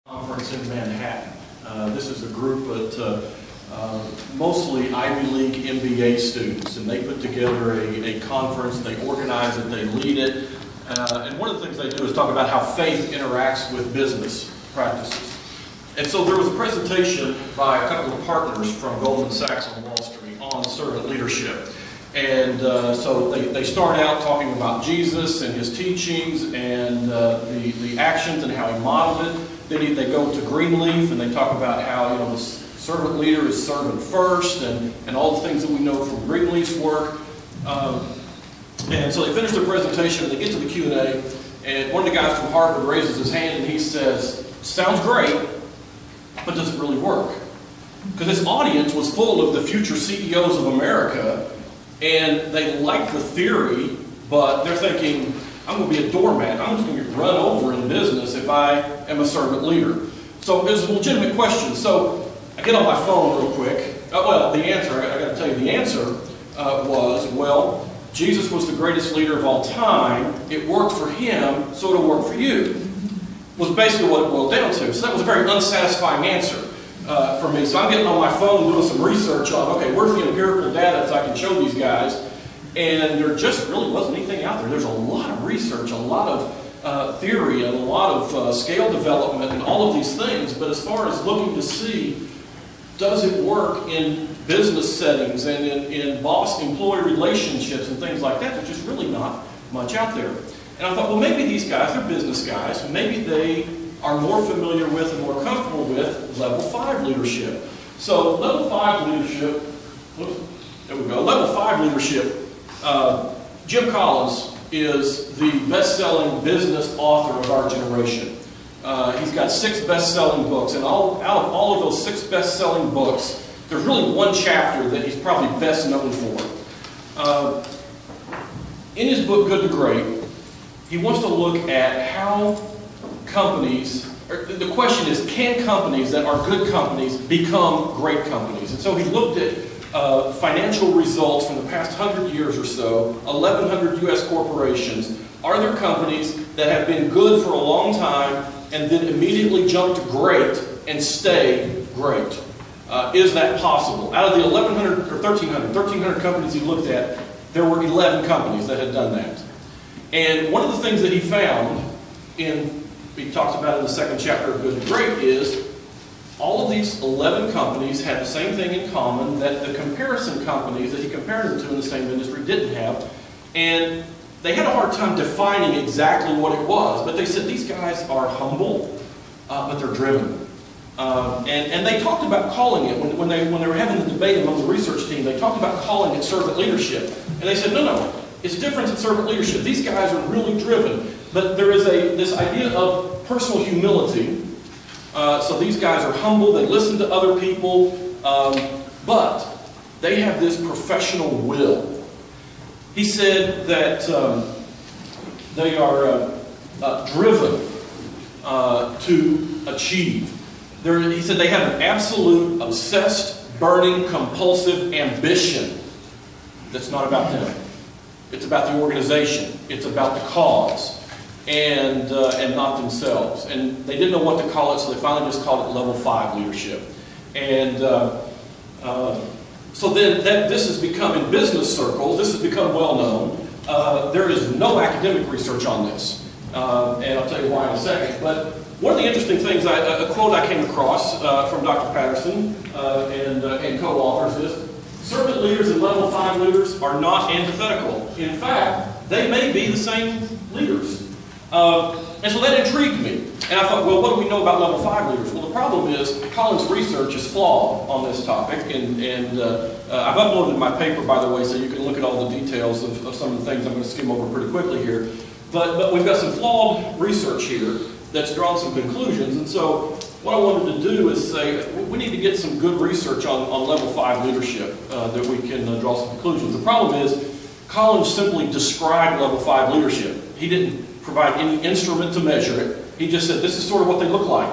Conference in Manhattan. This is a group of mostly Ivy League MBA students, and they put together a conference. They organize it, they lead it, and one of the things they do is talk about how faith interacts with business practices. And so there was a presentation by a couple of partners from Goldman Sachs on Wall Street on servant leadership. And so they start out talking about Jesus and his teachings and the actions and how he modeled it. Then they go to Greenleaf and they talk about how the servant leader is servant first and all the things that we know from Greenleaf's work. And so they finish their presentation and they get to the Q&A, and one of the guys from Harvard raises his hand and he says, "Sounds great, but does it really work?" Because this audience was full of the future CEOs of America, and they like the theory, but they're thinking, I'm going to be a doormat. I'm just going to get run over in business if I am a servant leader. So it was a legitimate question. So I get on my phone real quick. Well, the answer, I got to tell you, the answer was, well, Jesus was the greatest leader of all time. It worked for him, so it'll work for you. Was basically what it boiled down to. So that was a very unsatisfying answer for me. So I'm getting on my phone doing some research on, okay, where's the empirical data so I can show these guys? And there just really wasn't anything out there. There's a lot of research, a lot of theory, and a lot of scale development and all of these things. But as far as looking to see, does it work in business settings and in boss-employee relationships and things like that, there's just really not much out there. And I thought, well, maybe these guys, they're business guys, maybe they are more familiar with and more comfortable with level 5 leadership. So level 5 leadership, there we go, level 5 leadership. Jim Collins is the best-selling business author of our generation. He's got 6 best-selling books, and out of all of those 6 best-selling books, there's really one chapter that he's probably best known for. In his book, Good to Great, he wants to look at how companies, or the question is, can companies that are good companies become great companies? And so he looked at financial results from the past 100 years or so, 1,100 U.S. corporations. Are there companies that have been good for a long time and then immediately jump to great and stay great? Is that possible? Out of the 1,100 or 1,300 companies he looked at, there were 11 companies that had done that. And one of the things that he found, he talks about in the second chapter of Good to Great, is all of these 11 companies had the same thing in common that the comparison companies that he compared them to in the same industry didn't have. And they had a hard time defining exactly what it was. But they said these guys are humble, but they're driven. And they talked about calling it, when they were having the debate among the research team, they talked about calling it servant leadership. And they said, no, it's different than servant leadership. These guys are really driven. But there is this idea of personal humility. So these guys are humble, they listen to other people, but they have this professional will. He said that they are driven to achieve. He said they have an absolute, obsessed, burning, compulsive ambition that's not about them. It's about the organization. It's about the cause. And not themselves. And they didn't know what to call it, so they finally just called it level 5 leadership. And so then this has become, in business circles, this has become well known. There is no academic research on this. And I'll tell you why in a second. But one of the interesting things, a quote I came across from Dr. Patterson and co-authors is, servant leaders and level 5 leaders are not antithetical. In fact, they may be the same leaders. And so that intrigued me. And I thought, well, what do we know about level 5 leaders? Well, the problem is Collins' research is flawed on this topic. And I've uploaded my paper, by the way, so you can look at all the details of some of the things I'm going to skim over pretty quickly here. But we've got some flawed research here that's drawn some conclusions. And so what I wanted to do is say, we need to get some good research on level 5 leadership that we can draw some conclusions. The problem is Collins simply described level 5 leadership. He didn't provide any instrument to measure it. He just said, this is sort of what they look like,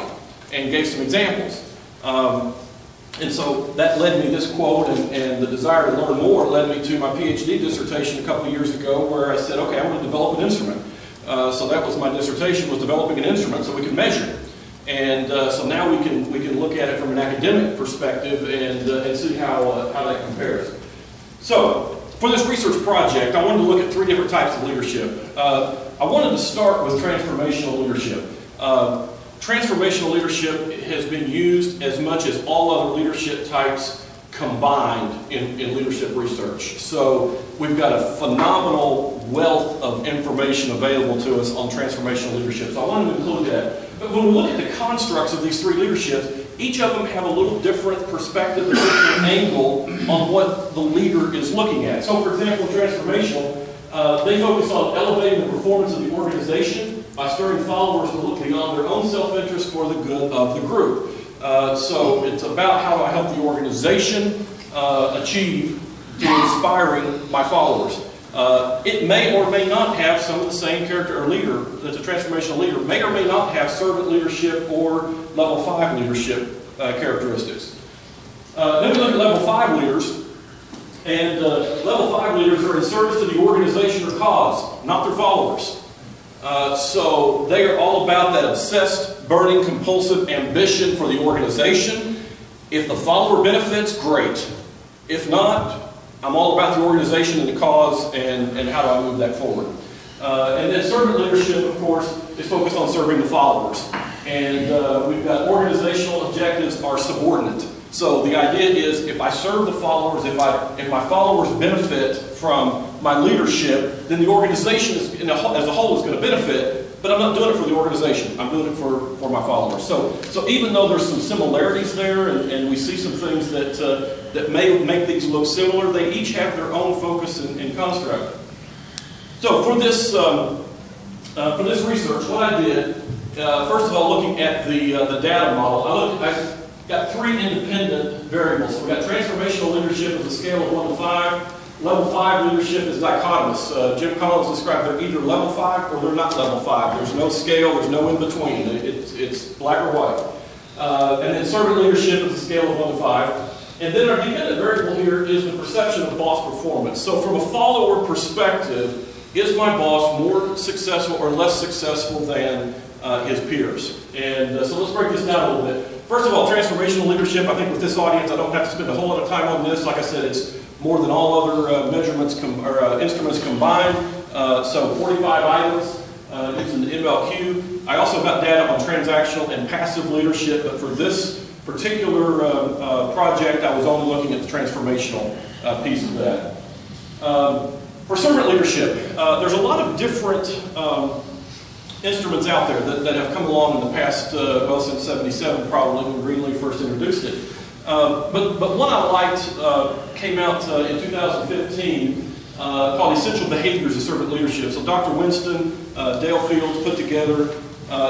and gave some examples. And so that led me, this quote and the desire to learn more led me to my PhD dissertation a couple of years ago, where I said, okay, I'm going to develop an instrument. So that was my dissertation, was developing an instrument so we could measure it. And so now we can look at it from an academic perspective and see how that compares. So for this research project, I wanted to look at 3 different types of leadership. I wanted to start with transformational leadership. Transformational leadership has been used as much as all other leadership types combined in leadership research. So we've got a phenomenal wealth of information available to us on transformational leadership. So I wanted to include that. But when we look at the constructs of these 3 leaderships, each of them have a little different perspective, a different angle on what the leader is looking at. So for example, transformational, they focus on elevating the performance of the organization by stirring followers to look beyond their own self-interest for the good of the group. So it's about how do I help the organization achieve through inspiring my followers. It may or may not have some of the same character or leader that's a transformational leader, may or may not have servant leadership or level 5 leadership characteristics. Then we look at level 5 leaders, and level 5 leaders are in service to the organization or cause, not their followers. So they are all about that obsessed, burning, compulsive ambition for the organization. If the follower benefits, great. If not, I'm all about the organization and the cause and how do I move that forward. And then servant leadership, of course, is focused on serving the followers. And we've got organizational objectives are subordinate. So the idea is if I serve the followers, if my followers benefit from my leadership, then the organization as a whole is going to benefit, but I'm not doing it for the organization. I'm doing it for my followers. So even though there's some similarities there, and we see some things that may make these look similar, they each have their own focus and construct. So for this research, what I did, first of all, looking at the data model, I got 3 independent variables. So we got transformational leadership as a scale of 1 to 5. Level 5 leadership is dichotomous. Jim Collins described they're either level 5 or they're not level 5. There's no scale, there's no in between. It's black or white. And then servant leadership is a scale of 1 to 5. And then our dependent variable here is the perception of boss performance. So from a follower perspective, is my boss more successful or less successful than his peers? And so let's break this down a little bit. First of all, transformational leadership, I think with this audience, I don't have to spend a whole lot of time on this. Like I said, it's more than all other measurements or instruments combined. So 45 items using the MLQ. I also got data on transactional and passive leadership, but for this particular project, I was only looking at the transformational piece of that. For servant leadership, there's a lot of different instruments out there that have come along in the past, well, since '77 probably, when Greenlee first introduced it. But one I liked came out in 2015 called Essential Behaviors of Servant Leadership. So Dr. Winston, Dale Fields put together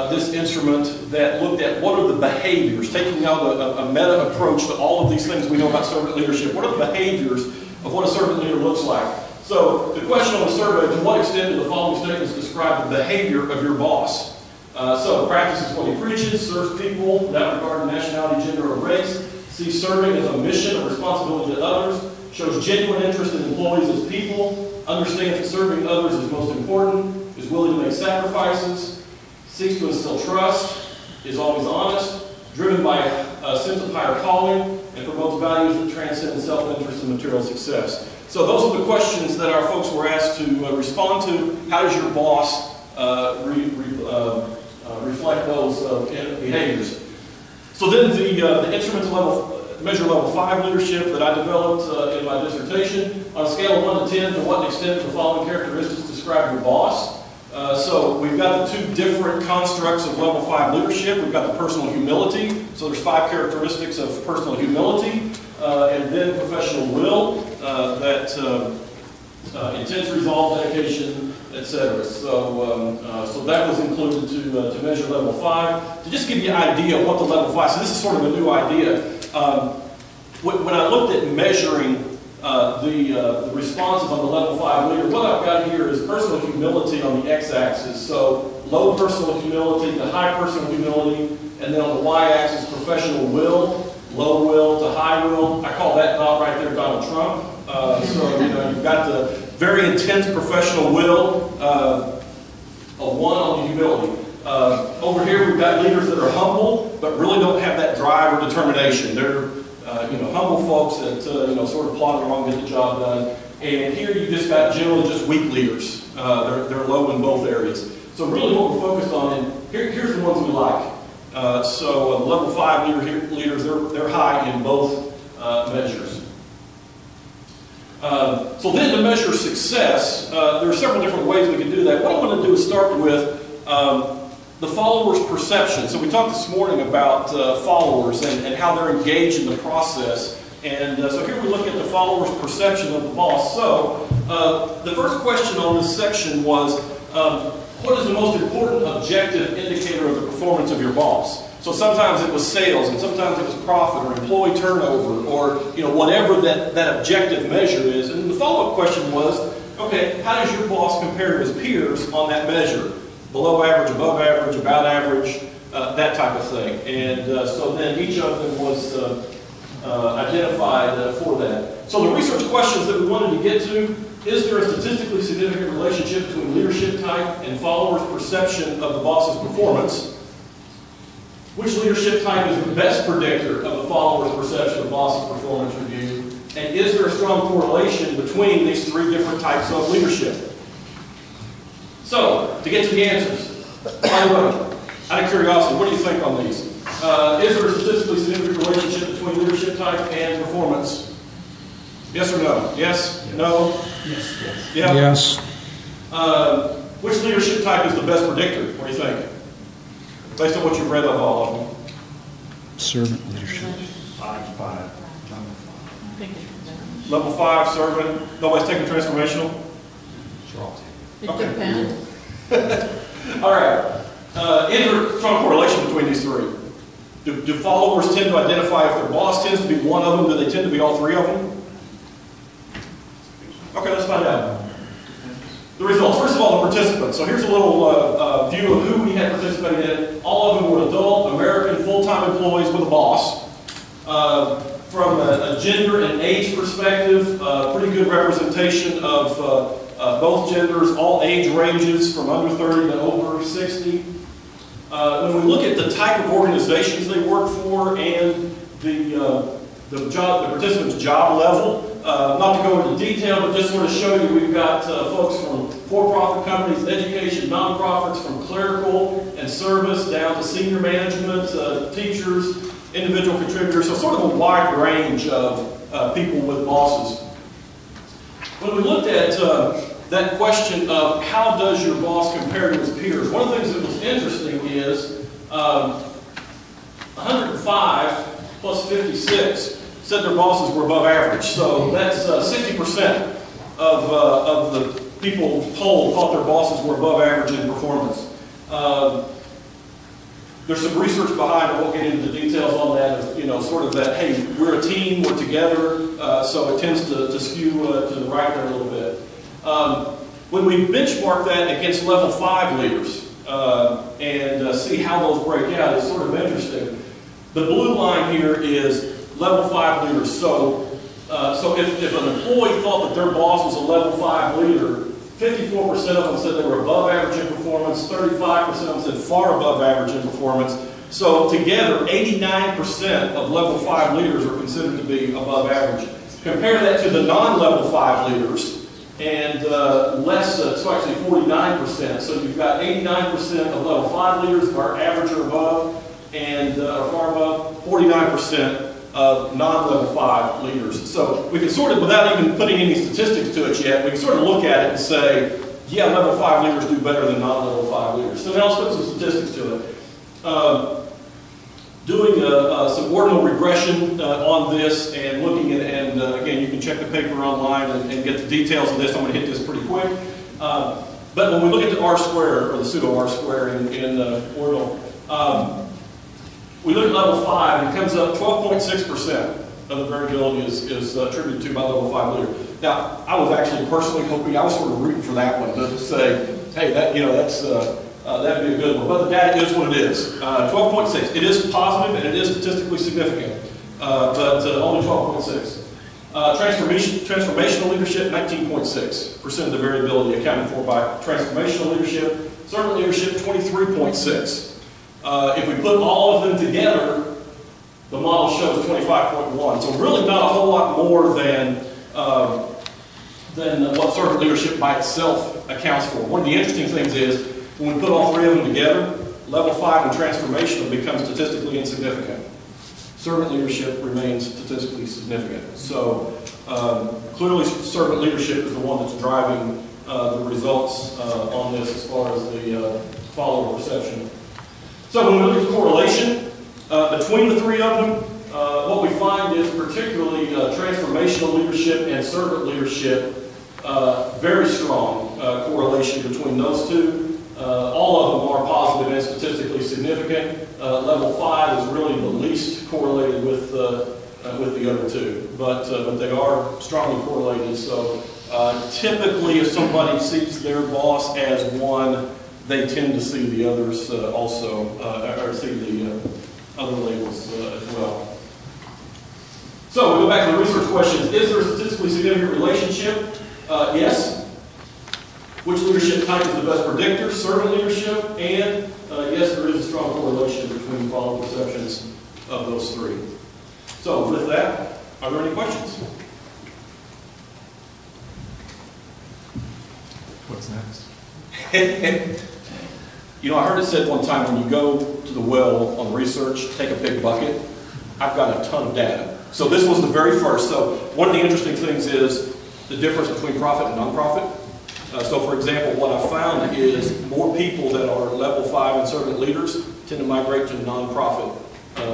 this instrument that looked at what are the behaviors, taking out a meta approach to all of these things we know about servant leadership. What are the behaviors of what a servant leader looks like? So the question on the survey, to what extent do the following statements describe the behavior of your boss? So practices what he preaches, serves people without regard to nationality, gender, or race, sees serving as a mission or responsibility to others, shows genuine interest in employees as people, understands that serving others is most important, is willing to make sacrifices, seeks to instill trust, is always honest, driven by a sense of higher calling, and promotes values that transcend self-interest and material success. So those are the questions that our folks were asked to respond to. How does your boss reflect those behaviors? So then the instruments measure level 5 leadership that I developed in my dissertation. On a scale of 1 to 10, to what extent do the following characteristics describe your boss? So we've got the 2 different constructs of level 5 leadership. We've got the personal humility. So there's 5 characteristics of personal humility. And then professional will, intense resolve, dedication, etc. So that was included to measure level 5. To just give you an idea of what the level 5, so this is sort of a new idea. When I looked at measuring the responses on the level 5 leader, what I've got here is personal humility on the x-axis. So low personal humility to high personal humility, and then on the y-axis professional will. Low will to high will. I call that dot right there Donald Trump. So you've got the very intense professional will, a 1 on the humility. Over here, we've got leaders that are humble, but really don't have that drive or determination. They're humble folks that sort of plod along and get the job done. And here you just got generally just weak leaders. They're low in both areas. So really what we're focused on, and here's the ones we like. So level 5 leaders, they're high in both measures. So then to measure success, there are several different ways we can do that. What I want to do is start with the followers' perception. So we talked this morning about followers and how they're engaged in the process. And so here we look at the followers' perception of the boss. So the first question on this section was, what is the most important objective indicator of the performance of your boss? So sometimes it was sales, and sometimes it was profit, or employee turnover, or whatever that objective measure is. And the follow-up question was, okay, how does your boss compare to his peers on that measure? Below average, above average, about average, that type of thing. And so then each of them was identified for that. So the research questions that we wanted to get to: is there a statistically significant relationship between leadership type and followers' perception of the boss's performance? Which leadership type is the best predictor of the follower's perception of the boss's performance review? And is there a strong correlation between these 3 different types of leadership? So, to get to the answers, by the way, out of curiosity, what do you think on these? Is there a statistically significant relationship between leadership type and performance? Yes or no? Yes? No? Yes. Yeah? Yes. Which leadership type is the best predictor? What do you think? Based on what you've read of all of them. Servant leadership. 5. Level 5, servant. Nobody's taking transformational? It depends. All right. Is there a strong correlation between these 3? Do followers tend to identify if their boss tends to be one of them? Do they tend to be all 3 of them? Okay, let's find out. The results. First of all, the participants. So here's a little view of who we had participated in. All of them were adult, American, full-time employees with a boss. From a gender and age perspective, pretty good representation of both genders, all age ranges from under 30 to over 60. When we look at the type of organizations they work for and the participant's job level, not to go into detail, but just sort of show you, we've got folks from for-profit companies, education, nonprofits, from clerical and service down to senior management, teachers, individual contributors, so sort of a wide range of people with bosses. When we looked at that question of how does your boss compare to his peers, one of the things that was interesting is 105 plus 56 said their bosses were above average. So that's 60% of the people polled thought their bosses were above average in performance. There's some research behind it. I won't get into the details on that. Sort of that, hey, we're a team, we're together, so it tends to skew to the right there a little bit. When we benchmark that against level 5 leaders and see how those break out, it's sort of interesting. The blue line here is level 5 leaders. So if an employee thought that their boss was a level 5 leader, 54% of them said they were above average in performance, 35% of them said far above average in performance. So together, 89% of level 5 leaders are considered to be above average. Compare that to the non-level 5 leaders, and less, so actually 49%. So you've got 89% of level 5 leaders who are average or above, and far above, 49% of non-level 5 leaders. So we can sort of, without even putting any statistics to it yet, we can sort of look at it and say, yeah, level 5 leaders do better than non-level 5 leaders. So now let's put some statistics to it. Doing some ordinal regression on this and looking at, and again, you can check the paper online and get the details of this. I'm going to hit this pretty quick. But when we look at the R-square, or the pseudo R-square in ordinal, we look at level 5, and it comes up 12.6% of the variability is attributed to by level 5 leader. Now, I was actually personally hoping, I was sort of rooting for that one to say, hey, that that'd be a good one. But the data is what it is. 12.6. It is positive and it is statistically significant, but only 12.6. Transformational leadership, 19.6% of the variability accounted for by transformational leadership. servant leadership 23.6. If we put all of them together, the model shows 25.1. So really not a whole lot more than what servant leadership by itself accounts for. One of the interesting things is when we put all three of them together, level 5 and transformational becomes statistically insignificant. Servant leadership remains statistically significant. So clearly servant leadership is the one that's driving the results on this as far as the follower perception. So when we look at the correlation between the three of them, what we find is particularly transformational leadership and servant leadership, very strong correlation between those two. All of them are positive and statistically significant. Level 5 is really the least correlated with the other two, but they are strongly correlated. So typically, if somebody sees their boss as one, they tend to see the others also, or see the other labels as well. So we go back to the research questions. Is there a statistically significant relationship? Yes. Which leadership type is the best predictor? Servant leadership, and yes, there is a strong correlation between follower perceptions of those three. So with that, are there any questions? What's next? You know, I heard it said one time when you go to the well on research, take a big bucket. I've got a ton of data. So this was the very first. So one of the interesting things is the difference between profit and nonprofit. So for example, what I found is more people that are level 5 and servant leaders tend to migrate to nonprofit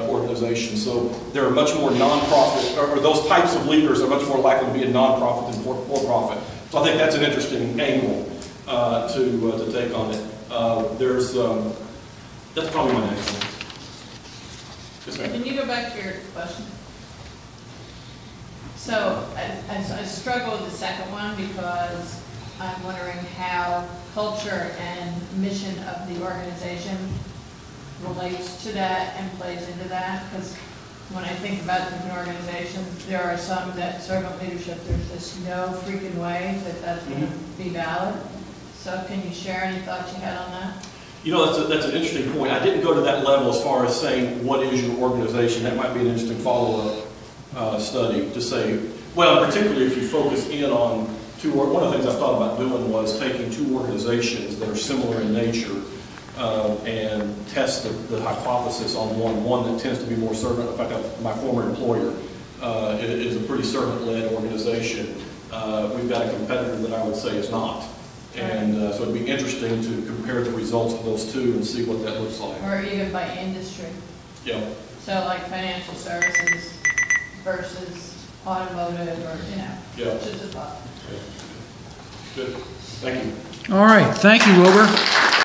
organizations. So there are much more nonprofit, or those types of leaders are much more likely to be a nonprofit than for-profit. So I think that's an interesting angle to take on it. That's probably my next one. Yes, ma'am. Can you go back to your question? So I struggle with the second one because I'm wondering how culture and mission of the organization relates to that and plays into that. Because when I think about different organizations, there are some that servant leadership, there's just no freaking way that that's going to be valid. So can you share any thoughts you had on that? You know, that's an interesting point. I didn't go to that level as far as saying, what is your organization? That might be an interesting follow-up study to say, well, particularly if you focus in on one of the things I thought about doing was taking two organizations that are similar in nature and test the hypothesis on one that tends to be more servant. In fact, my former employer is a pretty servant-led organization. We've got a competitor that I would say is not. And so it'd be interesting to compare the results of those two and see what that looks like. Or even by industry. Yeah. So like financial services versus automotive, or, you know, just a thought. Good. Thank you. All right. Thank you, Wilbur.